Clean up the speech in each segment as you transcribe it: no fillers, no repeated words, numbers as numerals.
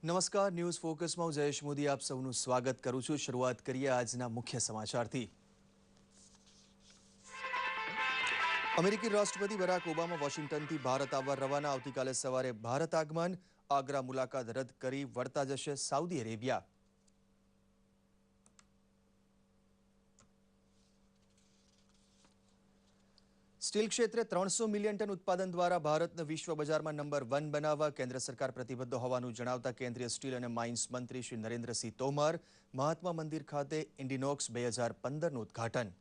નમસ્કાર, ન્યૂઝ ફોકસમાં હું જયેશ મોદી આપ સૌનું સ્વાગત કરું છું। શરૂઆત કરીએ આજના મુખ્ય સમાચારથી। અમેરિકી રાષ્ટ્રપતિ બરાક ઓબામા વોશિંગ્ટનથી ભારત આવવા રવાના। આવતીકાલે સવારે ભારત આગમન। આગ્રા મુલાકાત રદ કરી વળતા જશે સાઉદી અરેબિયા। સ્ટીલ ક્ષેત્રે 300 મિલિયન ટન ઉત્પાદન દ્વારા ભારતને વિશ્વ બજારમાં નંબર 1 બનાવવા કેન્દ્ર સરકાર પ્રતિબદ્ધ હોવાનું જણાવતા કેન્દ્રીય સ્ટીલ અને માઇન્સ મંત્રી શ્રી નરેન્દ્રસિંહ તોમર મહાત્મા મંદિર ખાતે ઇન્ડિનોક્સ 2015નું ઉદ્ઘાટન।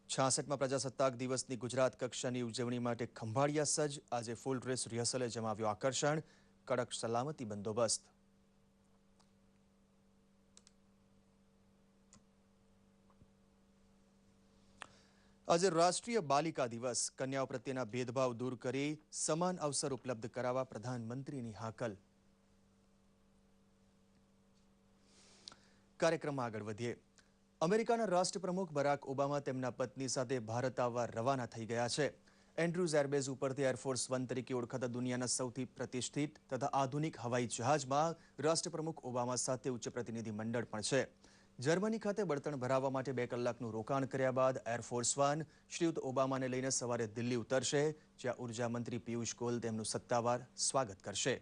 66માં પ્રજાસત્તાક દિવસની ગુજરાત કક્ષાની ઉજવણી માટે ખંભાળિયા સજ્જ। આજે ફૂલ ડ્રેસ રિહર્સલે જમાવ્યો આકર્ષણ। કડક સલામતી બંદોબસ્ત। આજે રાષ્ટ્રીય બાલિકા દિવસ। કન્યાઓ પ્રત્યેના ભેદભાવ દૂર કરી સમાન અવસર ઉપલબ્ધ કરાવવા પ્રધાનમંત્રીની હાકલ। કાર્યક્રમમાં આગળ વધીએ। અમેરિકાના રાષ્ટ્રપ્રમુખ બરાક ઓબામા તેમના પત્ની સાથે ભારત આવવા રવાના થઈ ગયા છે। એન્ડ્રુઝ એરબેઝ ઉપરથી એરફોર્સ 1 તરીકે ઓળખાતા દુનિયાના સૌથી પ્રતિષ્ઠિત તથા આધુનિક હવાઈ જહાજમાં રાષ્ટ્રપ્રમુખ ઓબામા સાથે ઉચ્ચ પ્રતિનિધિ મંડળ પણ છે। જર્મની ખાતે બળતણ ભરાવવા માટે 2 કલાકનું રોકાણ કર્યા બાદ એરફોર્સ 1 શ્રીયુત ઓબામાને લઈને સવારે દિલ્હી ઉતરશે, જ્યાં ઉર્જા મંત્રી પિયુષ ગોયલ તેમનું સત્તાવાર સ્વાગત કરશે।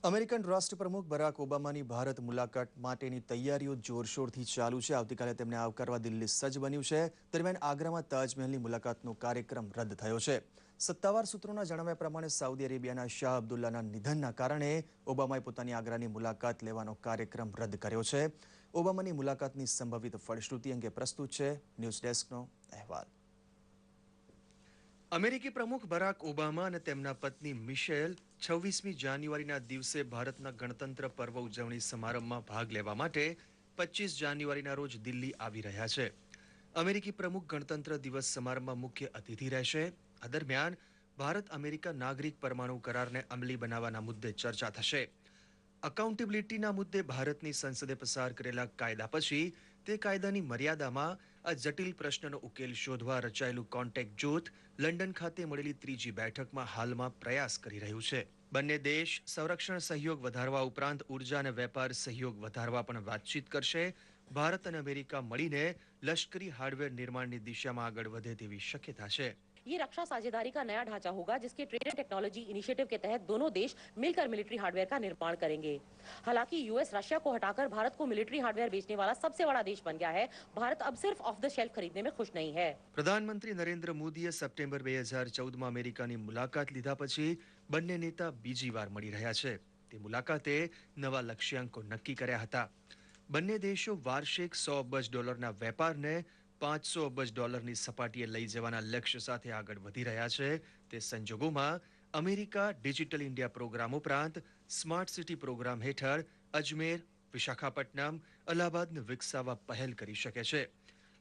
અમેરિકન રાષ્ટ્રપ્રમુખ બરાક ઓબામાની ભારત મુલાકાત માટેની તૈયારીઓ જોરશોરથી ચાલુ છે। આવતીકાલે તેમને આવકારવા દિલ્હી સજ્જ બન્યું છે। દરમિયાન આગ્રામાં તાજમહેલની મુલાકાતનો કાર્યક્રમ રદ થયો છે। સત્તાવાર સૂત્રોના જણાવ્યા પ્રમાણે સાઉદી અરેબિયાના શાહ અબ્દુલ્લાના નિધનના કારણે ઓબામાએ પોતાની આગ્રાની મુલાકાત લેવાનો કાર્યક્રમ રદ કર્યો છે। ઓબામાની મુલાકાતની સંભવિત ફળશ્રુતિ અંગે પ્રસ્તુત છે ન્યૂઝ ડેસ્કનો અહેવાલ। અમેરિકી પ્રમુખ બરાક ઓબામા અને તેમના પત્ની મિશેલ 26મી જાન્યુઆરીના દિવસે ભારતના ગણતંત્ર પર્વ ઉજવણી સમારંભમાં ભાગ લેવા માટે 25 જાન્યુઆરીના રોજ દિલ્હી આવી રહ્યા છે। અમેરિકી પ્રમુખ ગણતંત્ર દિવસ સમારંભમાં મુખ્ય અતિથિ રહેશે। આ દરમિયાન ભારત અમેરિકા નાગરિક પરમાણુ કરારને અમલી બનાવવાના મુદ્દે ચર્ચા થશે। અકાઉન્ટેબિલિટીના મુદ્દે ભારતની સંસદે પસાર કરેલા કાયદા પછી તે કાયદાની મર્યાદામાં આ જટિલ પ્રશ્નનો ઉકેલ શોધવા રચાયેલું કોન્ટેક્ટ જૂથ લંડન ખાતે મળેલી 3જી બેઠકમાં હાલમાં પ્રયાસ કરી રહ્યું છે। બંને દેશ સંરક્ષણ સહયોગ વધારવા ઉપરાંત ઉર્જા અને વેપાર સહયોગ વધારવા પણ વાતચીત કરશે। ભારત અને અમેરિકા મળીને લશ્કરી હાર્ડવેર નિર્માણની દિશામાં આગળ વધે તેવી શક્યતા છે। ये रक्षा साझेदारी का नया ढांचा होगा, जिसके ट्रेड एंड टेक्नोलॉजी इनिशिएटिव के तहत दोनों देश मिलकर मिलिट्री हार्डवेयर का निर्माण करेंगे। हालांकि यूएस रशिया को हटाकर भारत को मिलिट्री हार्डवेयर बेचने वाला सबसे बड़ा देश बन गया है। भारत अब सिर्फ ऑफ द शेल्फ खरीदने में खुश नहीं है। પ્રધાનમંત્રી નરેન્દ્ર મોદીએ સપ્ટેમ્બર 2014માં અમેરિકાની મુલાકાત લીધા પછી બંને નેતા બીજી વાર મળી રહ્યા છે। તે મુલાકાતે નવા લક્ષ્યાંકો નક્કી કર્યા હતા। બંને દેશો વાર્ષિક $100 અબજના વેપારને $500 અબજની સપાટીએ લઈ જવાના લક્ષ્ય સાથે આગળ વધી રહ્યા છે। તે સંજોગોમાં અમેરિકા ડિજિટલ ઇન્ડિયા પ્રોગ્રામ ઉપરાંત સ્માર્ટ સિટી પ્રોગ્રામ હેઠળ અજમેર, વિશાખાપટ્ટનમ, અલ્હાબાદને વિકસાવવા પહેલ કરી શકે છે।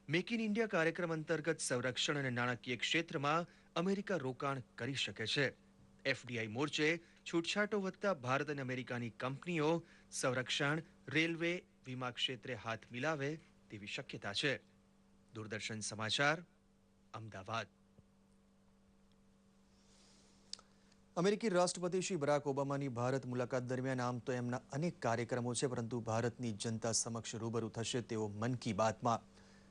મેક ઇન ઇન્ડિયા કાર્યક્રમ અંતર્ગત સંરક્ષણ અને નાણાકીય ક્ષેત્રમાં અમેરિકા રોકાણ કરી શકે છે। એફડીઆઈ મોરચે છૂટછાટો વધતા ભારત અને અમેરિકાની કંપનીઓ સંરક્ષણ, રેલવે, વીમા ક્ષેત્રે હાથ મિલાવે તેવી શક્યતા છે। દૂરદર્શન સમાચાર, અમદાવાદ। અમેરિકી રાષ્ટ્રપતિ શ્રી બરાક ઓબામાની ભારત મુલાકાત દરમિયાન આમ તો એમના અનેક કાર્યક્રમો છે, પરંતુ ભારતની જનતા સમક્ષ રૂબરૂ થશે તેઓ મન કી બાતમાં।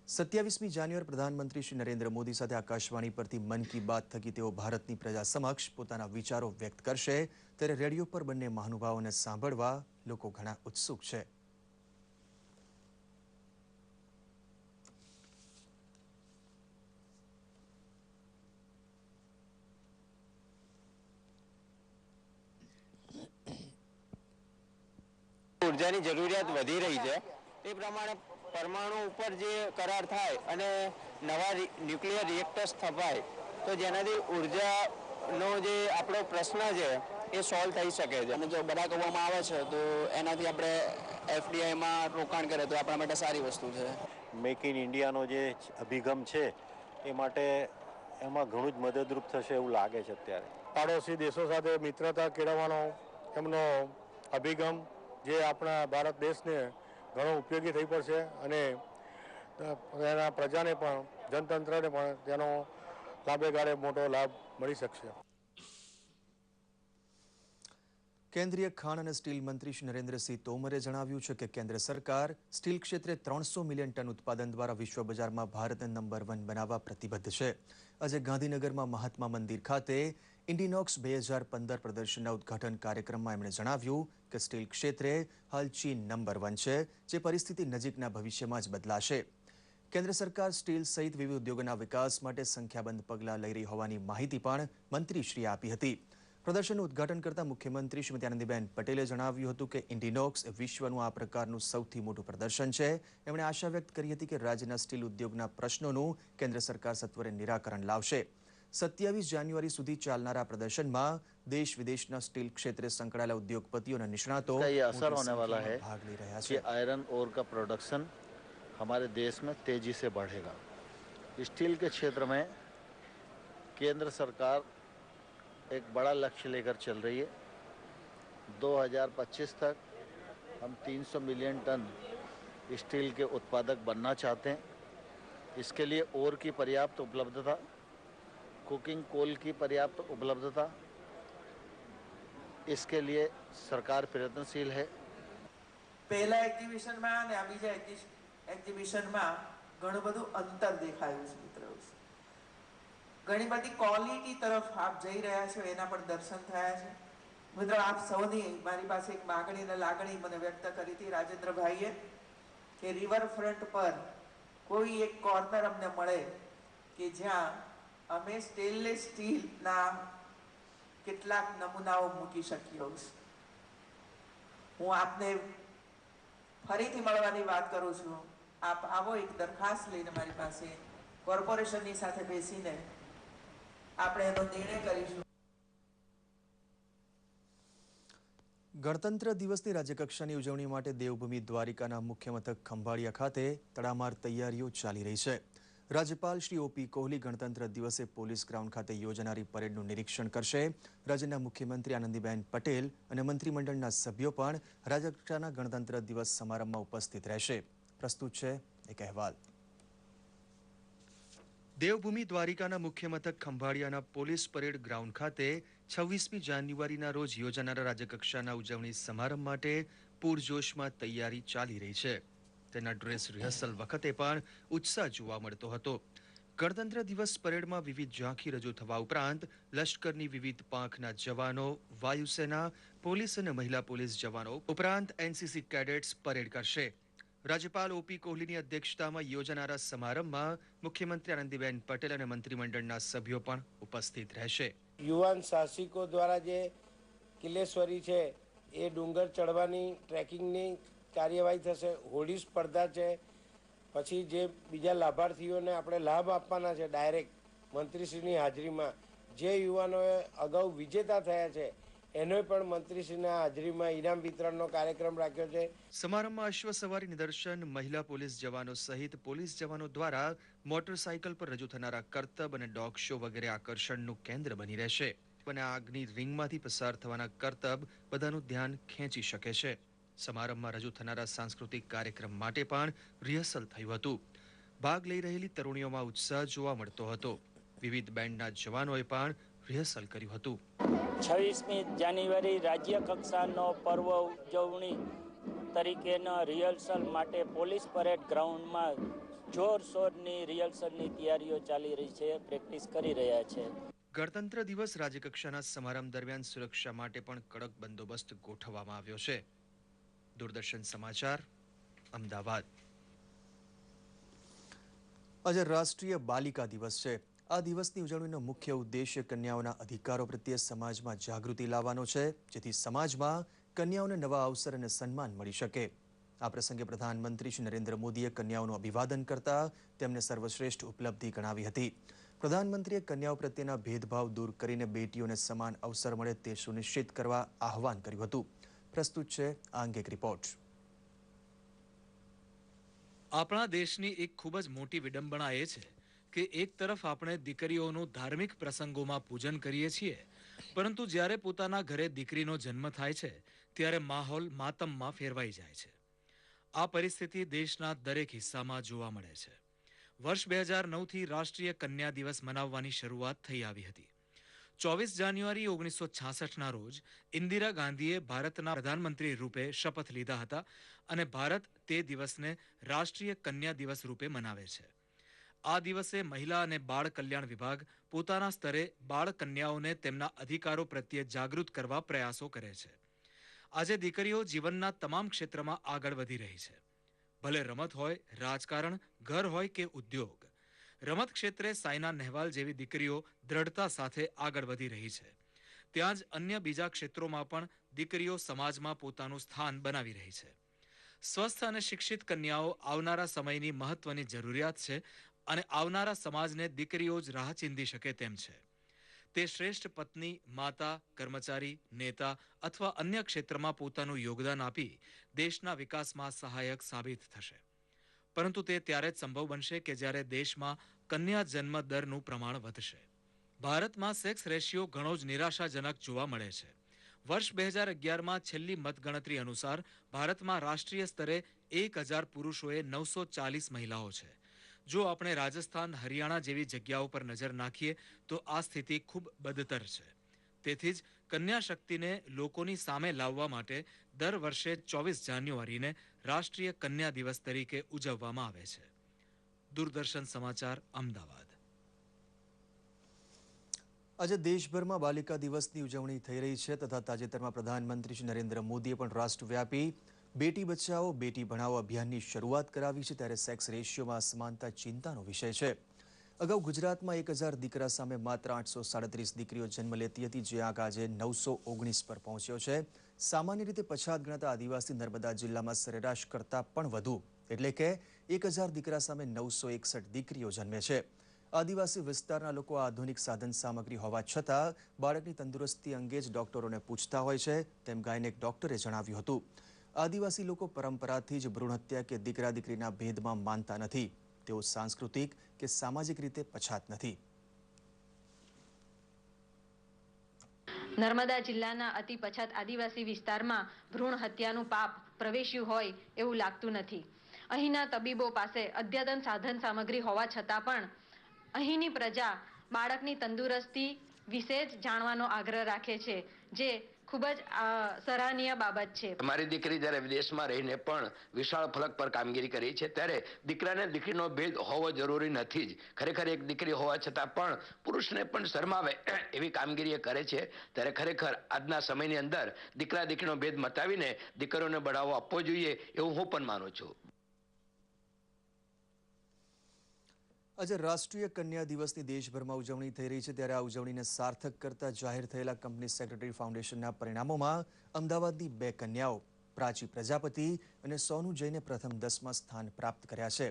27મી જાન્યુઆરી પ્રધાનમંત્રી શ્રી નરેન્દ્ર મોદી સાથે આકાશવાણી પરથી મન કી બાત થકી તેઓ ભારતની પ્રજા સમક્ષ પોતાના વિચારો વ્યક્ત કરશે। ત્યારે રેડિયો પર બંને મહાનુભાવોને સાંભળવા લોકો ઘણા ઉત્સુક છે। ઉર્જાની જરૂરિયાત વધી રહી છે, તે પ્રમાણે પરમાણુ ઉપર જે કરાર થાય અને નવા ન્યુક્લિયર રિએક્ટર્સ સ્થપાય તો જેનાથી ઉર્જાનો જે આપણો પ્રશ્ન છે એ સોલ્વ થઈ શકે છે। અને જો બરાક ઓબામા આવે છે તો એનાથી આપણે એફડીઆઈમાં રોકાણ કરે તો આપણા માટે સારી વસ્તુ છે। મેક ઇન ઇન્ડિયાનો જે અભિગમ છે એ માટે એમાં ઘણું જ મદદરૂપ થશે એવું લાગે છે અત્યારે. પાડોશી દેશો સાથે મિત્રતા કેળવવાનો એમનો અભિગમ જે આપણા ભારત દેશને ઘણો ઉપયોગી થઈ પડશે અને એના પ્રજાને પણ જનતંત્રને પણ તેનો લાભે ગાળે મોટો લાભ મળી શકશે. કેન્દ્રીય ખાણ અને સ્ટીલ મંત્રી શ્રી નરેન્દ્રસિંહ તોમરે જણાવ્યું છે કે કેન્દ્ર સરકાર સ્ટીલ ક્ષેત્રે 300 મિલિયન ટન ઉત્પાદન દ્વારા વિશ્વ બજારમાં ભારતને નંબર 1 બનાવવા પ્રતિબદ્ધ છે. આજે ગાંધીનગરમાં મહાત્મા મંદિર ખાતે ઇન્ડિનોક્સ 2015 પ્રદર્શનના ઉદ્ઘાટન કાર્યક્રમમાં એમણે જણાવ્યું કે સ્ટીલ ક્ષેત્રે હાલ ચીન નંબર 1 છે, જે પરિસ્થિતિ નજીકના ભવિષ્યમાં જ બદલાશે. કેન્દ્ર સરકાર સ્ટીલ સહિત વિવિધ ઉદ્યોગોના વિકાસ માટે સંખ્યાબંધ પગલાં લઈ રહી હોવાની માહિતી પણ મંત્રીશ્રીએ આપી હતી. પ્રદર્શનનું ઉદ્ઘાટન કરતા મુખ્યમંત્રી શ્રીમતી આનંદીબેન પટેલે જણાવ્યું હતું કે ઇન્ડિનોક્સ વિશ્વનું આ પ્રકારનું સૌથી મોટું પ્રદર્શન છે. એમણે આશા વ્યક્ત કરી હતી કે રાજ્યના સ્ટીલ ઉદ્યોગના પ્રશ્નોનું કેન્દ્ર સરકાર સત્વરે નિરાકરણ લાવશે. 27 જાન્યુઆરી સુધી ચાલનારા પ્રદર્શનમાં દેશ વિદેશના સ્ટીલ ક્ષેત્રે સંકળાયેલા उद्योगपतियों और निष्णातों असर होने वाला है भाग ले रहा कि है. आयरन ओर का प्रोडक्शन हमारे देश में तेजी से बढ़ेगा. स्टील के क्षेत्र में केंद्र सरकार एक बड़ा लक्ष्य लेकर चल रही है. 2025 तक हम 300 मिलियन टन स्टील के उत्पादक बनना चाहते हैं. इसके लिए ओर की पर्याप्त उपलब्धता, कुकिंग कोल की पर्याप्त उपलब्धता, इसके लिए सरकार प्रयत्नशील है. पहला एग्जीबिशन में અને આ બીજા એક્ઝિબિશન માં ઘણું બધું અંતર દેખાયું છે મિત્રો. ઘણી બધી ક્વોલિટી તરફ આપ જઈ રહ્યા છો એના પણ દર્શન થયા છે. મિત્રો આપ સૌની મારી પાસે એક માગણી અને લાગણી મને વ્યક્ત કરી હતી રાજેન્દ્રભાઈએ કે રિવરફ્રન્ટ પર કોઈ એક કોર્નર અમને મળે કે જ્યાં અમે સ્ટેનલેસ સ્ટીલના કેટલાક નમૂનાઓ મૂકી શકીએ. હું આપને ફરીથી મળવાની વાત કરું છું. આપ આવો એક દરખાસ્ત લઈને મારી પાસે કોર્પોરેશનની સાથે બેસીને આપણે એનો નિર્ણય કરીશું. ગણતંત્ર દિવસની રાજ્યકક્ષાની ઉજવણી માટે દેવભૂમિ દ્વારિકાના મુખ્ય મથક ખંભાળિયા ખાતે તડામાર તૈયારીઓ ચાલી રહી છે. રાજ્યપાલ શ્રી ઓપી કોહલી ગણતંત્ર દિવસે પોલીસ ગ્રાઉન્ડ ખાતે યોજાનારી પરેડનું નિરીક્ષણ કરશે. રાજ્યના મુખ્યમંત્રી આનંદીબેન પટેલ અને મંત્રીમંડળના સભ્યો પણ રાજ્યકક્ષાના ગણતંત્ર દિવસ સમારંભમાં ઉપસ્થિત રહેશે. પ્રસ્તુત છે એક અહેવાલ. દેવભૂમિ દ્વારિકાના મુખ્ય મથક ખંભાળિયાના પોલીસ પરેડ ગ્રાઉન્ડ ખાતે 26મી જાન્યુઆરીના રોજ યોજાનારા રાજ્યકક્ષાના ઉજવણી સમારંભ માટે પૂરજોશમાં તૈયારી ચાલી રહી છે. તેના ડ્રેસ રિહર્સલ વખતે પણ ઉત્સાહ જોવા મળતો હતો. ગણતંત્ર દિવસ પરેડમાં વિવિધ ઝાંખી રજૂ થવા ઉપરાંત લશ્કરની વિવિધ પાંખના જવાનો, વાયુસેના, પોલીસ અને મહિલા પોલીસ જવાનો ઉપરાંત એનસીસી કેડેટ્સ પરેડ કરશે. રાજ્યપાલ ઓપી કોહલીની અધ્યક્ષતામાં યોજાનારા સમારંભમાં મુખ્યમંત્રી આનંદીબેન પટેલ અને મંત્રીમંડળના સભ્યો પણ ઉપસ્થિત રહેશે. યુવાન સાહસિકો દ્વારા જે કિલ્લેશ્વરી છે એ ડુંગર ચડવાની ટ્રેકિંગની કાર્યવાહી થશે. હોડી સ્પર્ધા છે. પછી જે બીજા લાભાર્થીઓને આપણે લાભ આપવાના છે ડાયરેક્ટ મંત્રીશ્રીની હાજરીમાં, જે યુવાનોએ અગાઉ વિજેતા થયા છે એનો પણ મંત્રીશ્રીના હાજરીમાં ઇનામ વિતરણનો કાર્યક્રમ રાખ્યો છે. સમારંભમાં અશ્વ સવારી નિદર્શન, મહિલા પોલીસ જવાનો સહિત પોલીસ જવાનો દ્વારા મોટરસાયકલ પર રજૂ થનારા કરતબ અને ડોગ શો વગેરે આકર્ષણનું કેન્દ્ર બની રહેશે. અને આગની રિંગમાંથી પસાર થવાના કરતબ બધાનું ધ્યાન ખેંચી શકે છે. સમારંભમાં રજૂ થનારા સાંસ્કૃતિક કાર્યક્રમ માટે પણ રિહર્સલ થયું હતું. ભાગ લઈ રહેલી તરુણીઓમાં ઉત્સાહ જોવા મળતો હતો. વિવિધ બેન્ડના જવાનોએ પણ રિહર્સલ કર્યું હતું. 26મી જાન્યુઆરી રાજ્ય કક્ષાનો પર્વ ઉજવણી તરીકેના રિહર્સલ માટે પોલીસ પરેડ ગ્રાઉન્ડમાં જોરશોરની રિહર્સલની તૈયારીઓ ચાલી રહી છે, પ્રેક્ટિસ કરી રહ્યા છે. ગણતંત્ર દિવસ રાજ્યકક્ષાના સમારંભ દરમિયાન સુરક્ષા માટે પણ કડક બંદોબસ્ત ગોઠવવામાં આવ્યો છે. દૂરદર્શન સમાચાર, અમદાવાદ. આજે રાષ્ટ્રીય બાલિકા દિવસ છે. આ દિવસની ઉજવણીનો મુખ્ય ઉદ્દેશ્ય કન્યાઓના અધિકારો પ્રત્યે સમાજમાં જાગૃતિ લાવવાનો છે, જેથી સમાજમાં કન્યાઓને નવા અવસર અને સન્માન મળી શકે. આ પ્રસંગે પ્રધાનમંત્રી શ્રી નરેન્દ્ર મોદીએ કન્યાઓનું અભિવાદન કરતા તેમને સર્વશ્રેષ્ઠ ઉપલબ્ધિ ગણાવી હતી. પ્રધાનમંત્રીએ કન્યાઓ પ્રત્યેના ભેદભાવ દૂર કરીને બેટીઓને સમાન અવસર મળે તે સુનિશ્ચિત કરવા આહવાન કર્યું હતું. પ્રસ્તુત છે આ અંગે એક રિપોર્ટ. આપણા દેશની એક ખૂબ જ મોટી વિડંબણા એ છે કે એક તરફ આપણે દીકરીઓનું ધાર્મિક પ્રસંગોમાં પૂજન કરીએ છીએ, પરંતુ જ્યારે પોતાના ઘરે દીકરીનો જન્મ થાય છે ત્યારે માહોલ માતમમાં ફેરવાઈ જાય છે. આ પરિસ્થિતિ દેશના દરેક હિસ્સામાં જોવા મળે છે. વર્ષ 2009થી રાષ્ટ્રીય કન્યા દિવસ મનાવવાની શરૂઆત થઈ આવી હતી. 24 જાન્યુઆરી 1966ના રોજ ઇન્દિરા ગાંધીએ ભારતના પ્રધાનમંત્રી રૂપે શપથ લીધા હતા અને ભારત તે દિવસને રાષ્ટ્રીય કન્યા દિવસ રૂપે મનાવે છે. આ દિવસે મહિલા અને બાળ કલ્યાણ વિભાગ પોતાના સ્તરે બાળ કન્યાઓને તેમના અધિકારો પ્રત્યે જાગૃત કરવા પ્રયાસો કરે છે. આજે દીકરીઓ જીવનના તમામ ક્ષેત્રમાં આગળ વધી રહી છે. ભલે રમત હોય, રાજકારણ, ઘર હોય કે ઉદ્યોગ. રમત ક્ષેત્રે સાયના નહેવાલ જેવી દીકરીઓ દ્રઢતા સાથે આગળ વધી રહી છે. ત્યાં જ અન્ય બીજા ક્ષેત્રોમાં પણ દીકરીઓ સમાજમાં પોતાનું સ્થાન બનાવી રહી છે. સ્વસ્થ અને શિક્ષિત કન્યાઓ આવનારા સમયની મહત્વની જરૂરિયાત છે અને આવનારા સમાજને દીકરીઓ જ રાહ ચીંધી શકે તેમ છે. તે શ્રેષ્ઠ પત્ની, માતા, કર્મચારી, નેતા અથવા અન્ય ક્ષેત્રમાં પોતાનું યોગદાન આપી દેશના વિકાસમાં સહાયક સાબિત થશે. પરંતુ તે ત્યારે જ સંભવ બનશે કે જ્યારે દેશમાં કન્યા જન્મ દરનું પ્રમાણ વધશે. ભારતમાં સેક્સ રેશિયો ઘણો જ નિરાશાજનક જોવા મળે છે. વર્ષ 2011માં છેલ્લી મતગણતરી અનુસાર ભારતમાં રાષ્ટ્રીય સ્તરે 1000 પુરુષોએ 940 મહિલાઓ છે. જો આપણે રાજસ્થાન, હરિયાણા જેવી જગ્યાઓ પર નજર નાખીએ તો આ સ્થિતિ ખૂબ બદતર છે. તેથી જ કન્યા શક્તિને લોકોની સામે લાવવા માટે દર વર્ષે 24 જાન્યુઆરીને રાષ્ટ્રીય કન્યા દિવસ તરીકે ઉજવવામાં આવે છે. દૂરદર્શન સમાચાર, અમદાવાદ. આજે દેશભરમાં બાલિકા દિવસની ઉજવણી થઈ રહી છે તથા તાજેતરમાં પ્રધાનમંત્રી શ્રી નરેન્દ્ર મોદીએ પણ રાષ્ટ્રવ્યાપી બેટી બચાવો બેટી ભણાવો અભિયાનની શરૂઆત કરાવી છે. ત્યારે સેક્સ રેશિયોમાં અસમાનતા ચિંતાનો વિષય છે. અગાઉ ગુજરાતમાં 1000 દીકરા સામે માત્ર 837 દીકરીઓ જન્મ લેતી હતી, જે આંક આજે 919 પર પહોંચ્યો છે. સામાન્ય રીતે પછાત ગણાતા આદિવાસી નર્મદા જિલ્લામાં સરેરાશ કરતાં પણ વધુ એટલે કે 1000 દીકરા સામે 961 દીકરીઓ જન્મે છે. આદિવાસી વિસ્તારના લોકો આધુનિક સાધન સામગ્રી હોવા છતાં બાળકની તંદુરસ્તી અંગે જ ડોક્ટરોને પૂછતા હોય છે, તેમ ગાયનેક ડોક્ટરે જણાવ્યું હતું. આદિવાસી લોકો પરંપરાથી જ ભ્રૂણ હત્યા કે દીકરા દીકરીના ભેદમાં માનતા નથી. તેઓ સાંસ્કૃતિક કે સામાજિક રીતે પછાત નથી. નર્મદા જિલ્લાના અતિ પછાત આદિવાસી વિસ્તારમાં ભ્રૂણ હત્યાનું પાપ પ્રવેશ્યું હોય એવું લાગતું નથી. અહીંના તબીબો પાસે અદ્યતન સાધન સામગ્રી હોવા છતાં પણ અહીંની પ્રજા બાળકની તંદુરસ્તી વિશે જ જાણવાનો આગ્રહ રાખે છે, જે ખૂબ જ સરાહનીય બાબત છે. મારી દીકરી જ્યારે વિદેશમાં રહીને પણ વિશાળ ફલક પર કામગીરી કરી છે, ત્યારે દીકરાને દીકરીનો ભેદ હોવો જરૂરી નથી જ. ખરેખર એક દીકરી હોવા છતાં પણ પુરુષને પણ શરમાવે એવી કામગીરી એ કરે છે. ત્યારે ખરેખર આજના સમયની અંદર દીકરા દીકરીનો ભેદ મટાવીને દીકરીઓને બઢાવો આપવો જોઈએ એવું હું પણ માનું છું. આજે રાષ્ટ્રીય કન્યા દિવસની દેશભરમાં ઉજવણી થઈ રહી છે. ત્યારે આ ઉજવણીને સાર્થક કરતા જાહેર થયેલા કંપની સેક્રેટરી ફાઉન્ડેશનના પરિણામોમાં અમદાવાદની 2 કન્યાઓ પ્રાચી પ્રજાપતિ અને સોનુ જૈને પ્રથમ 10મા સ્થાન પ્રાપ્ત કર્યા છે.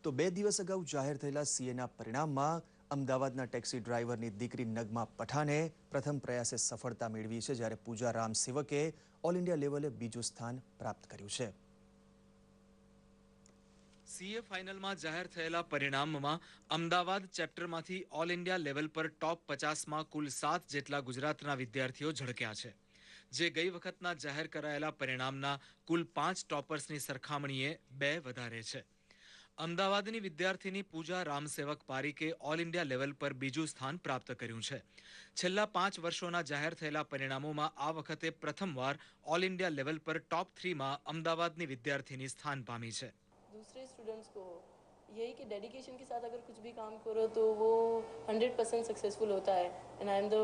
તો 2 દિવસ અગાઉ જાહેર થયેલા સીએના પરિણામમાં અમદાવાદના ટેક્સી ડ્રાઈવરની દીકરી નગમા પઠાને પ્રથમ પ્રયાસે સફળતા મેળવી છે, જ્યારે પૂજા રામ સેવકે ઓલ ઇન્ડિયા લેવલે બીજું સ્થાન પ્રાપ્ત કર્યું છે. સીએ ફાઇનલમાં જાહેર થયેલા પરિણામમાં અમદાવાદ ચેપ્ટરમાંથી ઓલ ઇન્ડિયા લેવલ પર ટોપ 50માં કુલ 7 જેટલા ગુજરાતના વિદ્યાર્થીઓ ઝળક્યા છે, જે ગઈ વખતના જાહેર કરાયેલા પરિણામના કુલ 5 ટોપર્સની સરખામણીએ 2 વધારે છે. અમદાવાદની વિદ્યાર્થીની પૂજા રામસેવક પારીકે ઓલ ઇન્ડિયા લેવલ પર બીજું સ્થાન પ્રાપ્ત કર્યું છે. છેલ્લા 5 વર્ષોના જાહેર થયેલા પરિણામોમાં આ વખતે પ્રથમવાર ઓલ ઇન્ડિયા લેવલ પર ટોપ 3માં અમદાવાદની વિદ્યાર્થીની સ્થાન પામી છે. दूसरे स्टूडेंट्स को यही कि डेडिकेशन के साथ अगर कुछ भी काम करो तो वो 100% सक्सेसफुल होता है and I am the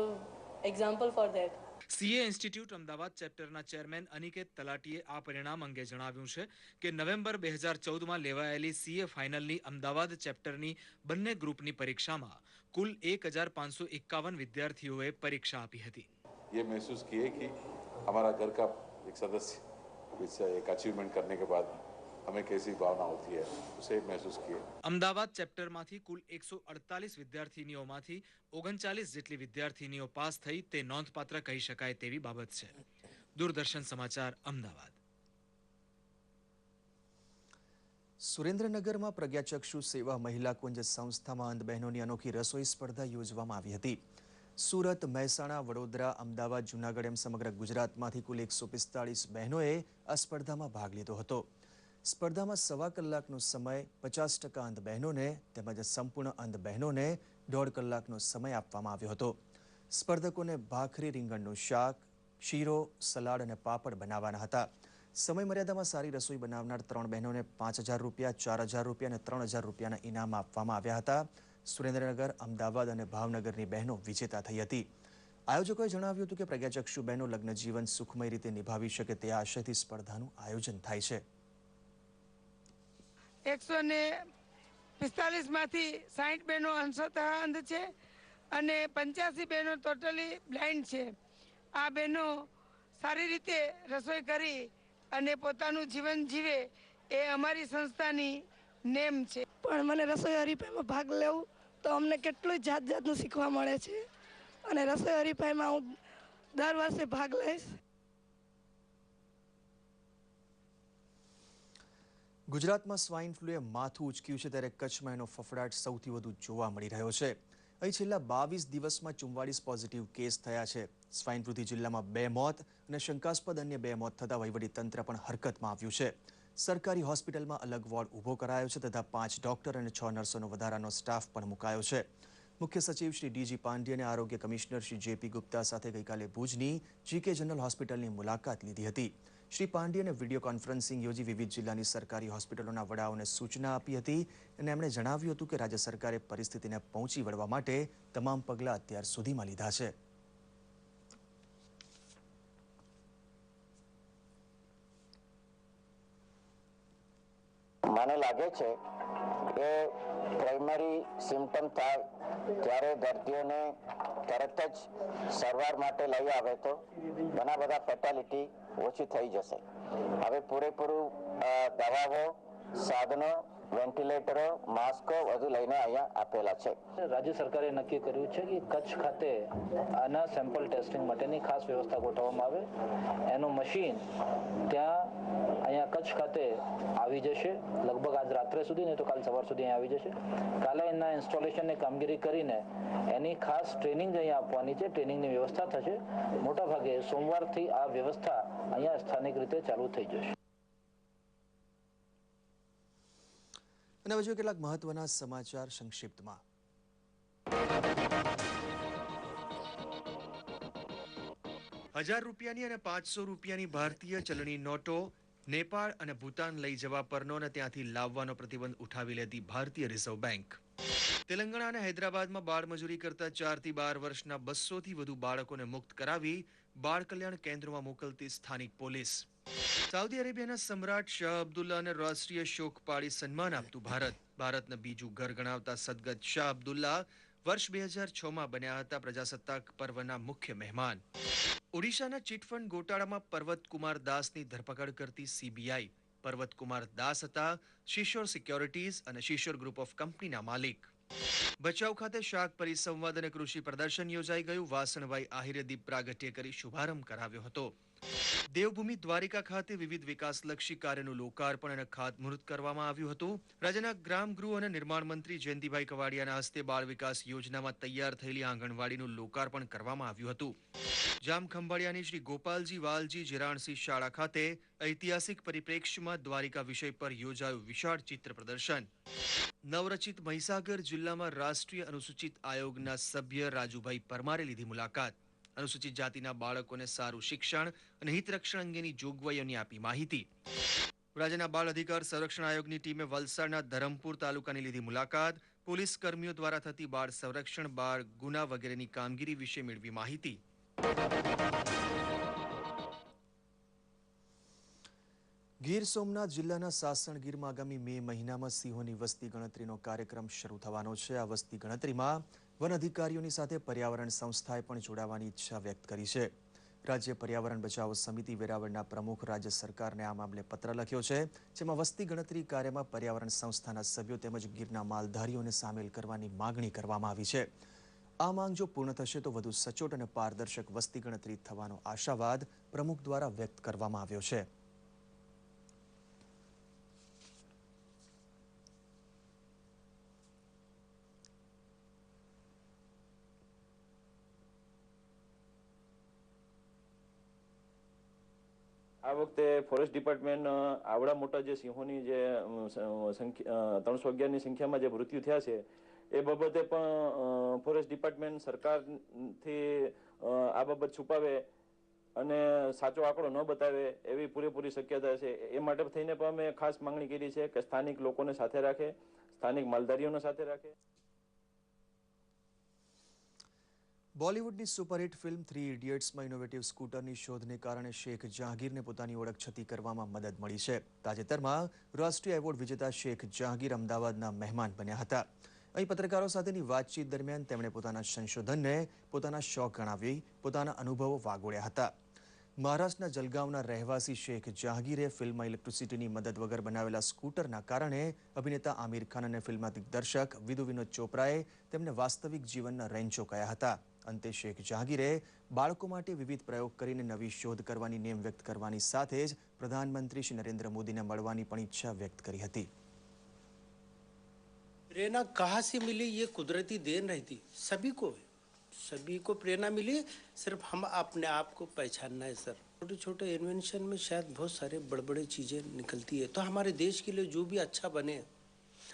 example for that. CA institute Ahmedabad ચેપ્ટરના ચેરમેન અનિકેત તલાટીએ આ પરિણામ અંગે જણાવ્યું છે કે નવેમ્બર 2014માં લેવાયેલી સીએ ફાઇનલની અમદાવાદ ચેપ્ટરની બંને ગ્રુપની પરીક્ષામાં કુલ 1551 વિદ્યાર્થીઓએ પરીક્ષા આપી હતી. ये महसूस किए कि हमारा घर का एक सदस्य इस एक अचीवमेंट करने के बाद हमें कैसी भावना होती है उसे महसूस किए. અમદાવાદ ચેપ્ટરમાંથી કુલ 148 વિદ્યાર્થીનીઓમાંથી 39 જેટલી વિદ્યાર્થીનીઓ પાસ થઈ તે નોંધપાત્ર કહી શકાય તેવી બાબત છે. દૂરદર્શન સમાચાર, અમદાવાદ. સુરેન્દ્રનગરમાં પ્રજ્ઞાચક્ષુ સેવા મહિલા કુંજ સંસ્થામાં અંધ બહેનોની અનોખી રસોઈ સ્પર્ધા યોજવામાં આવી હતી. સુરત, મહેસાણા, વડોદરા, અમદાવાદ, જૂનાગઢ એમ સમગ્ર ગુજરાતમાંથી કુલ 145 બહેનોએ આ સ્પર્ધામાં ભાગ લીધો હતો. સ્પર્ધામાં 1.25 કલાકનો સમય 50% અંધ બહેનોને તેમજ સંપૂર્ણ અંધ બહેનોને 1.5 કલાકનો સમય આપવામાં આવ્યો હતો. સ્પર્ધકોને ભાખરી, રીંગણનું શાક, શીરો, સલાડ અને પાપડ બનાવવાના હતા. સમય મર્યાદામાં સારી રસોઈ બનાવનાર 3 બહેનોને 5,000 રૂપિયા, 4,000 રૂપિયા અને 3,000 રૂપિયાના ઇનામ આપવામાં આવ્યા હતા. સુરેન્દ્રનગર, અમદાવાદ અને ભાવનગરની બહેનો વિજેતા થઈ હતી. આયોજકોએ જણાવ્યું હતું કે પ્રજ્ઞાચક્ષુ બહેનો લગ્ન જીવન સુખમય રીતે નિભાવી શકે તે આશયથી સ્પર્ધાનું આયોજન થાય છે. 145 માંથી 60 બહેનો અંશતઃ અંધ છે અને 85 બહેનો ટોટલી બ્લાઇન્ડ છે. આ બહેનો સારી રીતે રસોઈ કરી અને પોતાનું જીવન જીવે એ અમારી સંસ્થાની નેમ છે. પણ મને રસોઈ હરીફાઈમાં ભાગ લેવું તો અમને કેટલું જાતનું શીખવા મળે છે અને રસોઈ હરીફાઈમાં હું દર વર્ષે ભાગ લઈશ. ગુજરાતમાં સ્વાઇન ફ્લુએ માથું ઉચક્યું છે ત્યારે કચ્છમાં એનો ફફડાટ સૌથી વધુ જોવા મળી રહ્યો છે. અહીં છેલ્લા 22 દિવસમાં 44 પોઝિટિવ કેસ થયા છે. સ્વાઇન ફ્લુથી જિલ્લામાં 2 મોત અને શંકાસ્પદ અન્ય 2 મોત થતા વહીવટીતંત્ર પણ હરકતમાં આવ્યું છે. સરકારી હોસ્પિટલમાં અલગ વોર્ડ ઊભો કરાયો છે તથા 5 ડોક્ટર અને 6 નર્સોનો વધારાનો સ્ટાફ પણ મુકાયો છે. મુખ્ય સચિવ શ્રી ડીજી પાંડે અને આરોગ્ય કમિશનર શ્રી જેપી ગુપ્તા સાથે ગઈકાલે ભુજની જીકે જનરલ હોસ્પિટલની મુલાકાત લીધી હતી. શ્રી પાંડેને વિડીયો કોન્ફરન્સિંગ યોજી વિવિધ જિલ્લાની સરકારી હોસ્પિટલોના વડાઓને સૂચના આપી હતી અને એમણે જણાવ્યું હતું કે રાજ્ય સરકારે પરિસ્થિતિને પહોંચી વળવા માટે તમામ પગલાં અત્યાર સુધીમાં લીધા છે. મને લાગે છે કે પ્રાઇમરી સિમ્ટમ થાય ત્યારે દર્દીઓને તરત જ સારવાર માટે લઈ આવે તો ઘણા બધા ફેટાલિટી ઓછી થઈ જશે. હવે પૂરેપૂરું દવાઓ, સાધનો, વેન્ટિલેટરો, માસ્કો વધુ લઈને અહીંયા આપેલા છે. રાજ્ય સરકારે નક્કી કર્યું છે કે કચ્છ ખાતે આના સેમ્પલ ટેસ્ટિંગ માટેની ખાસ વ્યવસ્થા ગોઠવવામાં આવે. એનું મશીન ત્યાં અહીંયા કચ્છ ખાતે આવી જશે. લગભગ આજ રાત્રે સુધી નહીં તો કાલ સવાર સુધી અહીંયા આવી જશે. કાલે એના ઇન્સ્ટોલેશનની કામગીરી કરીને એની ખાસ ટ્રેનિંગ અહીંયા આપવાની છે. ટ્રેનિંગની વ્યવસ્થા થશે. મોટાભાગે સોમવારથી આ વ્યવસ્થા અહીંયા સ્થાનિક રીતે ચાલુ થઈ જશે. અને હજુ કેટલાક મહત્વના સમાચાર સંક્ષિપ્તમાં. 1000 રૂપિયાની અને 500 રૂપિયાની ભારતીય ચલણી નોટો નેપાળ અને ભૂતાન લઈ જવા પરનો અને ત્યાંથી લાવવાનો પ્રતિબંધ ઉઠાવી લેતી ભારતીય રિઝર્વ બેંક. તેલંગાણા અને હૈદરાબાદમાં બાળમજૂરી કરતા 4 થી 12 વર્ષના 200 થી વધુ બાળકોને મુક્ત કરાવી બાળ કલ્યાણ કેન્દ્રોમાં મોકલતી સ્થાનિક પોલીસ. સાઉદી અરેબિયાના સમ્રાટ શાહ અબ્દુલ્લાને રાષ્ટ્રીય શોક પાળી સન્માન આપતું ભારતના બીજું ઘર ગણાવતા સદગત શાહ અબ્દુલ્લા વર્ષ 2006માં બન્યા હતા પ્રજાસત્તાક પર્વના મુખ્ય મહેમાન. ઓડિશાના ચીટફંડ ગોટાળામાં પર્વત કુમાર દાસની ધરપકડ કરતી સીબીઆઈ. પર્વત કુમાર દાસ હતા શિશોર સિક્યોરિટીઝ અને શિશોર ગ્રુપ ઓફ કંપનીના માલિક. ભચાઉ ખાતે શાક પરિસંવાદ અને કૃષિ પ્રદર્શન યોજાઈ ગયું. વાસણભાઈ આહિરે દીપ પ્રાગટ્ય કરી શુભારંભ કરાવ્યો હતો. દેવભૂમિ દ્વારિકા ખાતે વિવિધ વિકાસલક્ષી કાર્યનું લોકાર્પણ અને ખાતમુહૂર્ત કરવામાં આવ્યું હતું. રાજ્યના ગ્રામ ગૃહ અને નિર્માણ મંત્રી જયંતિભાઈ કવાડિયાના હસ્તે બાળ વિકાસ યોજનામાં તૈયાર થયેલી આંગણવાડીનું લોકાર્પણ કરવામાં આવ્યું હતું. જામખંભાળિયાની શ્રી ગોપાલજી વાલજી જીરાણસી શાળા ખાતે ઐતિહાસિક પરિપ્રેક્ષ્યમાં દ્વારિકા વિષય પર યોજાયું વિશાળ ચિત્ર પ્રદર્શન. નવરચિત મહીસાગર જિલ્લામાં રાષ્ટ્રીય અનુસૂચિત આયોગના સભ્ય રાજુભાઈ પરમારે લીધી મુલાકાત. અનુસૂચિત જાતિના બાળકોને સારું શિક્ષણ અને હિત રક્ષણ અંગેની જોગવાઈઓની આપી માહિતી. રાજ્યના બાળ અધિકાર સંરક્ષણ આયોગની ટીમે વલસાડના ધરમપુર તાલુકાની લીધી મુલાકાત. પોલીસ કર્મીઓ દ્વારા થતી બાળ સંરક્ષણ, બાળ ગુના વગેરેની કામગીરી વિશે મેળવી માહિતી. ગીર સોમનાથ જિલ્લાના સાસણગીરમાં આગામી મે મહિનામાં સિંહોની વસ્તી ગણતરીનો કાર્યક્રમ શરૂ થવાનો છે. આ વસ્તી ગણતરીમાં વન અધિકારીઓની સાથે પર્યાવરણ સંસ્થાએ પણ જોડાવાની ઈચ્છા વ્યક્ત કરી છે. રાજ્ય પર્યાવરણ બચાવ સમિતિ વેરાવળના પ્રમુખ રાજ્ય સરકારને આ મામલે પત્ર લખ્યો છે, જેમાં વસ્તી ગણતરી કાર્યમાં પર્યાવરણ સંસ્થાના સભ્યો તેમજ ગીરના માલધારીઓને સામેલ કરવાની માગણી કરવામાં આવી છે. આ માંગ જો પૂર્ણ થશે તો વધુ સચોટ અને પારદર્શક વસ્તી ગણતરી થવાનો આશાવાદ પ્રમુખ દ્વારા વ્યક્ત કરવામાં આવ્યો છે. આ વખતે ફોરેસ્ટ ડિપાર્ટમેન્ટ આવડા મોટા જે સિંહોની જે 311ની સંખ્યામાં જે મૃત્યુ થયા છે એ બાબતે પણ ફોરેસ્ટ ડિપાર્ટમેન્ટ સરકારથી આ બાબત છુપાવે અને સાચો આંકડો ન બતાવે એવી પૂરેપૂરી શક્યતા છે. એ માટે થઈને પણ અમે ખાસ માંગણી કરી છે કે સ્થાનિક લોકોને સાથે રાખે, સ્થાનિક માલધારીઓને સાથે રાખે. બોલિવૂડની સુપરહિટ ફિલ્મ 3 ઇડિયટ્સમાં ઇનોવેટિવ સ્કૂટરની શોધને કારણે શેખ જહાંગીરને પોતાની ઓળખ છતી કરવામાં મદદ મળી છે. તાજેતરમાં રાષ્ટ્રીય એવોર્ડ વિજેતા શેખ જહાંગીર અમદાવાદના મહેમાન બન્યા હતા. અહીં પત્રકારો સાથેની વાતચીત દરમિયાન તેમણે પોતાના સંશોધનને પોતાના શોખ ગણાવી પોતાના અનુભવો વાગોળ્યા હતા. મહારાષ્ટ્રના જલગાંવના રહેવાસી શેખ જહાંગીરે ફિલ્મમાં ઇલેક્ટ્રિસિટીની મદદ વગર બનાવેલા સ્કૂટરના કારણે અભિનેતા આમિર ખાન અને ફિલ્મના દિગ્દર્શક વિદુ વિનોદ ચોપરાએ તેમને વાસ્તવિક જીવનના રેન્ચો કહ્યા હતા. અંતે શેખ જહાંગીરે બાળકો માટે વિવિધ પ્રયોગ કરીને નવી શોધ કરવાની નેમ વ્યક્ત કરવાની સાથે જ પ્રધાનમંત્રી શ્રી નરેન્દ્ર મોદીને મળવાની પણ ઈચ્છા વ્યક્ત કરી હતી. प्रेरणा कहाँ से मिली ये कुदरती देन रहती सभी को प्रेरणा मिली. सिर्फ हम अपने आप को पहचानना है सर. छोटे छोटे इन्वेंशन में शायद बहुत सारे बड़े बड़े चीज़ें निकलती है. तो हमारे देश के लिए जो भी अच्छा बने,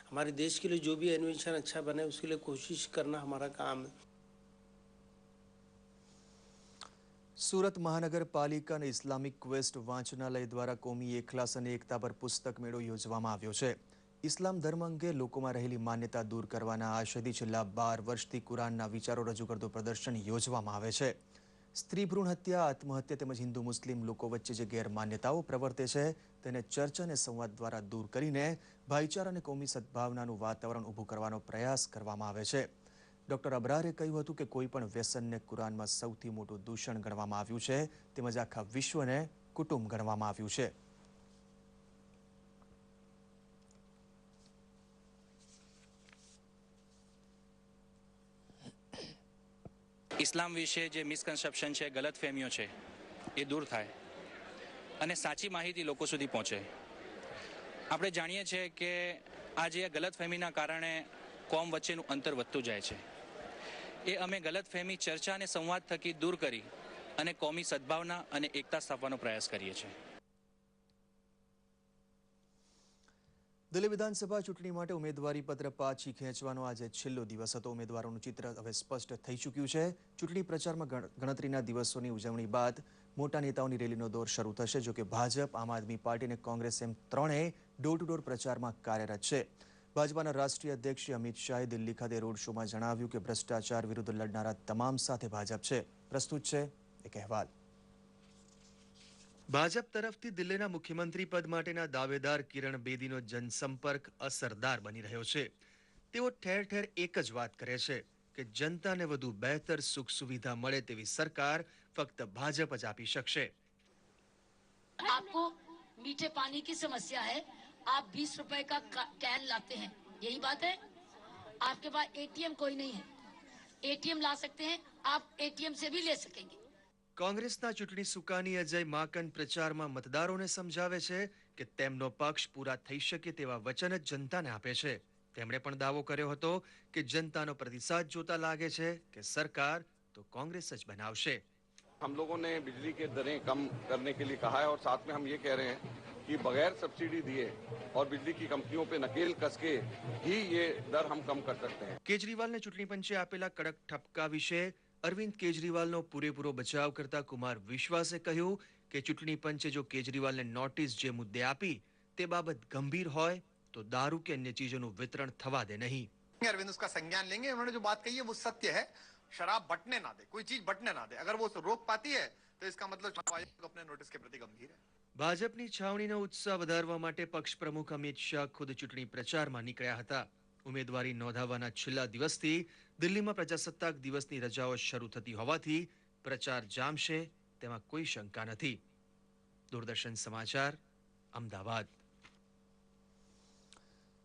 हमारे देश के लिए जो भी इन्वेंशन अच्छा बने उसके लिए कोशिश करना हमारा काम है. સુરત મહાનગરપાલિકા અને ઇસ્લામિક ક્વેસ્ટ વાંચનાલય દ્વારા કોમી એખલાસ અને એકતા પર પુસ્તક મેળો યોજવામાં આવ્યો છે. ઇસ્લામ ધર્મ અંગે લોકોમાં રહેલી માન્યતા દૂર કરવાના આશયથી છેલ્લા 12 વર્ષથી કુરાનના વિચારો રજૂ કરતું પ્રદર્શન યોજવામાં આવે છે. સ્ત્રી ભ્રૂણ હત્યા, આત્મહત્યા તેમજ હિન્દુ મુસ્લિમ લોકો વચ્ચે જે ગેરમાન્યતાઓ પ્રવર્તે છે તેને ચર્ચા અને સંવાદ દ્વારા દૂર કરીને ભાઈચારા અને કોમી સદભાવનાનું વાતાવરણ ઊભું કરવાનો પ્રયાસ કરવામાં આવે છે. ડોક્ટર અબરારે કહ્યું હતું કે કોઈ પણ વ્યસનને કુરાનમાં સૌથી મોટું દૂષણ ગણવામાં આવ્યું છે તેમજ આખા વિશ્વને કુટુંબ ગણવામાં આવ્યું છે. ઇસ્લામ વિશે જે મિસકન્સેપ્શન છે, ગલતફહેમીઓ છે એ દૂર થાય અને સાચી માહિતી લોકો સુધી પહોંચે. આપણે જાણીએ છીએ કે આજે ગલતફહેમીના કારણે કોમ વચ્ચેનું અંતર વધતું જાય છે. એ અમે ગલતફહેમી ચર્ચા અને સંવાદ થકી દૂર કરી અને કોમી સદભાવના અને એકતા સ્થાપવાનો પ્રયાસ કરીએ છીએ. દિલ્હી વિધાનસભા ચૂંટણી માટે ઉમેદવારી પત્ર પાછી ખેંચવાનો આજે છેલ્લો દિવસ હતો. ઉમેદવારોનું ચિત્ર હવે સ્પષ્ટ થઈ ચૂક્યું છે. ચૂંટણી પ્રચારમાં ગણતરીના દિવસોની ઉજવણી બાદ મોટા નેતાઓની રેલીનો દોર શરૂ થશે. જોકે ભાજપ, આમ આદમી પાર્ટી અને કોંગ્રેસ એમ ત્રણેય ડોર ટુ ડોર પ્રચારમાં કાર્યરત છે. ભાજપાના રાષ્ટ્રીય અધ્યક્ષ અમિત શાહે દિલ્હી ખાતે રોડ શોમાં જણાવ્યું કે ભ્રષ્ટાચાર વિરુદ્ધ લડનારા તમામ સાથે ભાજપ છે. પ્રસ્તુત છે એક અહેવાલ. ભાજપ તરફથી દિલ્હીના મુખ્યમંત્રી પદ માટેના દાવેદાર કિરણ બેદીનો જનસંપર્ક અસરદાર બની રહ્યો છે. તેઓ ઠેર ઠેર એક જ વાત કરે છે કે જનતાને વધુ બહેતર સુખ સુવિધા મળે તેવી સરકાર ફક્ત ભાજપ જ આપી શકશે. आपको मीठे पानी की समस्या है, आप 20 रुपए का कैन लाते हैं, यही बात है. आपके पास एटीएम कोई नहीं है, एटीएम ला सकते हैं, आप एटीएम से भी ले सकेंगे. કોંગ્રેસના ચૂંટણી સુકાની અજય માકન પ્રચારમાં મતદારોને સમજાવે છે કે તેમનો પક્ષ પૂરા થઈ શકે તેવા વચન જ જનતાને આપે છે. તેમણે પણ દાવો કર્યો હતો કે જનતાનો પ્રતિસાદ જોતા લાગે છે કે સરકાર તો કોંગ્રેસ જ બનાવશે. हम लोगों ने बिजली के दरें कम करने के लिए कहा है और साथ में हम ये कह रहे हैं कि बगैर सब्सिडी दिए और बिजली की कंपनियों पे नकेल कस के ही ये दर हम कम कर सकते हैं. કેજરીવાલને ચૂંટણી પંચે આપેલા કડક ઠપકા વિશે અરવિંદ કેજરીવાલનો પૂરેપૂરો બચાવ કરતા કુમાર વિશ્વાસે કહ્યું કે ચૂંટણી પંચે જો કેજરીવાલને નોટિસ જે મુદ્દે આપી તે બાબત ગંભીર હોય તો દારૂ કે અન્ય ચીજોનું વિતરણ થવા દે નહીં. अरविंद उसका संज्ञान लेंगे. उन्होंने जो बात कही है वो सत्य है. शराब बटने ना दे, कोई चीज बटने ना दे. अगर वो रोक पाती है तो इसका मतलब चुनाव आयोग अपने नोटिस के प्रति गंभीर है. ભાજપની છાવણીનો ઉત્સાહ વધારવા માટે પક્ષ પ્રમુખ અમિત શાહ ખુદ ચૂંટણી પ્રચારમાં નીકળ્યા હતા. ઉમેદવારી નોંધાવવાના છેલ્લા દિવસથી દિલ્હીમાં પ્રજાસત્તાક દિવસની રજાઓ શરૂ થતી હોવાથી પ્રચાર જામશે તેમાં કોઈ શંકા નથી. દૂરદર્શન સમાચાર, અમદાવાદ.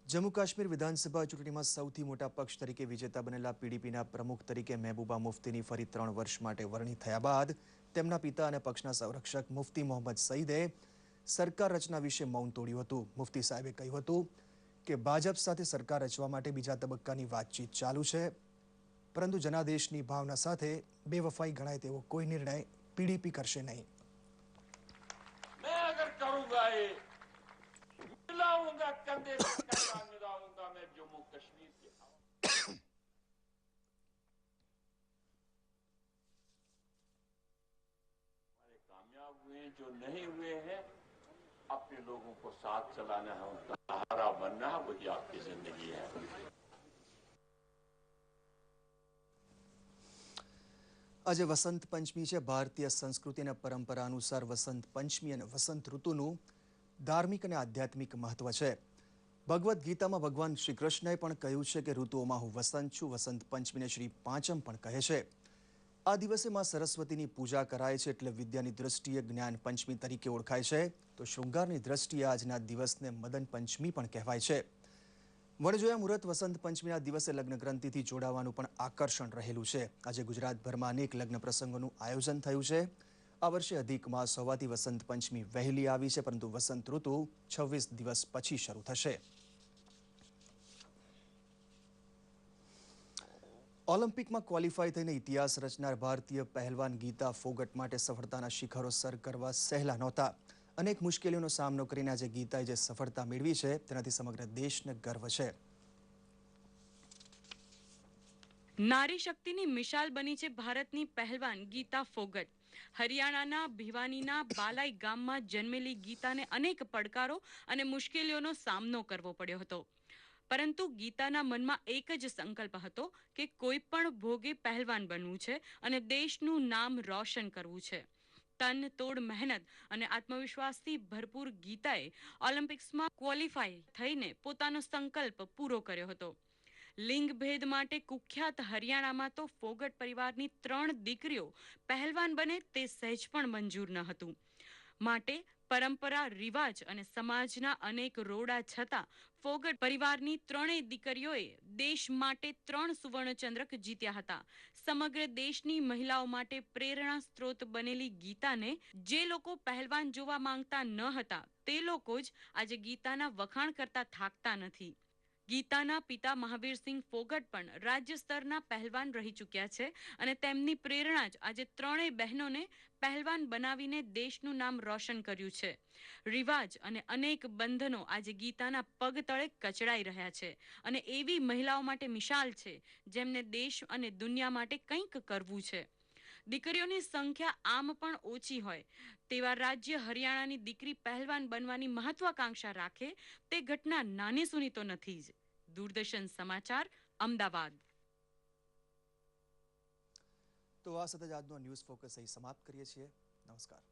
જમ્મુ કાશ્મીર વિધાનસભા ચૂંટણીમાં સૌથી મોટા પક્ષ તરીકે વિજેતા બનેલા પીડીપીના પ્રમુખ તરીકે મહેબૂબા મુફ્તીની ફરી 3 વર્ષ માટે વરણી થયા બાદ તેમના પિતા અને પક્ષના સંરક્ષક મુફ્તી મોહમ્મદ સઈદે સરકાર રચના વિશે મૌન તોડ્યું હતું. મુફ્તી સાહેબે કહ્યું હતું કે ભાજપ સાથે સરકાર રચવા માટે બીજા તબક્કાની વાતચીત ચાલુ છે, પરંતુ જનાદેશની ભાવના સાથે બેવફાઈ ગણાય તેવો કોઈ નિર્ણય પીડીપી કરશે નહીં. मिलाऊंगा कंधे से कंधा मिलाऊंगा मैं जम्मू कश्मीर के हमारे कामयाब हुए जो नहीं हुए हैं अपने लोगों को साथ चलाना है, उनका सहारा बनना है, वही आपकी जिंदगी है। આજે વસંત પંચમી છે। ભારતીય સંસ્કૃતિ અને પરંપરા અનુસાર વસંત પંચમી અને વસંત ઋતુનું ધાર્મિક અને આધ્યાત્મિક મહત્વ છે। ભગવદ્ ગીતામાં ભગવાન શ્રી કૃષ્ણએ પણ કહ્યું છે કે ઋતુઓમાં હું વસંત છું। વસંત પંચમીને શ્રી પાંચમ પણ કહે છે। આ દિવસે માં સરસ્વતીની પૂજા કરાય છે, એટલે વિદ્યાની દૃષ્ટિએ જ્ઞાન પંચમી તરીકે ઓળખાય છે। તો શૃંગારની દૃષ્ટિએ આજના દિવસને મદન પંચમી પણ કહેવાય છે। વણજોયા મુહૂર્ત વસંત પંચમીના દિવસે લગ્ન ગ્રંથિથી જોડાવાનું પણ આકર્ષણ રહેલું છે। આજે ગુજરાતભરમાં અનેક લગ્ન પ્રસંગોનું આયોજન થયું છે। આ વર્ષે અધિક માસ હોવાથી વસંત પંચમી વહેલી આવી છે, પરંતુ વસંત ઋતુ 26 દિવસ પછી શરૂ થશે। ઓલિમ્પિકમાં ક્વોલિફાય થઈને ઇતિહાસ રચનાર ભારતીય પહેલવાન ગીતા ફોગટ માટે સફળતાના શિખરો સર કરવા સહેલા નહોતા। અનેક મુશ્કેલીઓનો સામનો કરીને આજે ગીતાએ જે સફળતા મેળવી છે તેનાથી સમગ્ર દેશને ગર્વ છે। નારી શક્તિની મિસાલ બની છે ભારતની પહેલવાન ગીતા ફોગટ। હરિયાણાના ભિવાનીના બાલાઈ ગામમાં જન્મેલી ગીતાને અનેક પડકારો અને મુશ્કેલીઓનો સામનો કરવો પડ્યો હતો, પરંતુ ગીતાના મનમાં એક જ સંકલ્પ હતો કે કોઈ પણ ભોગે પહેલવાન બનવું છે અને દેશનું નામ રોશન કરવું છે। તન તોડ મહેનત અને આત્મવિશ્વાસથી ભરપૂર ગીતાએ ઓલિમ્પિક્સમાં ક્વોલિફાય થઈને પોતાનો સંકલ્પ પૂરો કર્યો હતો। લિંગ ભેદ માટે કુખ્યાત હરિયાણામાં તો ફોગટ પરિવારની 3 દીકરીઓ પહેલવાન બને તે સહેજ પણ મંજૂર ન હતું। માટે પરંપરા, રિવાજ અને સમાજના અનેક રોડા છતાં ફોગટ પરિવારની 3 દીકરીઓએ દેશ માટે 3 સુવર્ણચંદ્રક જીત્યા હતા। સમગ્ર દેશની મહિલાઓ માટે પ્રેરણા સ્ત્રોત બનેલી ગીતાને જે લોકો પહેલવાન જોવા માંગતા ન હતા તે લોકો જ આજે ગીતાના વખાણ કરતા થાકતા નથી। ગીતાના પિતા મહાવીરસિંહ ફોગટ પણ રાજ્ય સ્તરના પહેલવાન રહી ચૂક્યા છે અને તેમની પ્રેરણા જ આજે 3 બહેનોને પહેલવાન બનાવીને દેશનું નામ રોશન કર્યું છે। રિવાજ અને અનેક બંધનો આજે ગીતાના પગ તળે કચડાઈ રહ્યા છે અને એવી મહિલાઓ માટે મિસાલ છે જેમને દેશ અને દુનિયા માટે કંઈક કરવું છે। દીકરીઓની સંખ્યા આમ પણ ઓછી હોય તેવા રાજ્ય હરિયાણાની દીકરી પહેલવાન બનવાની મહત્વાકાંક્ષા રાખે તે ઘટના નાની સૂની તો નથી જ। દૂરદર્શન સમાચાર, અમદાવાદ। તો આ સાથે આજનો ન્યૂઝ ફોકસ અહીં સમાપ્ત કરીએ છીએ। નમસ્કાર।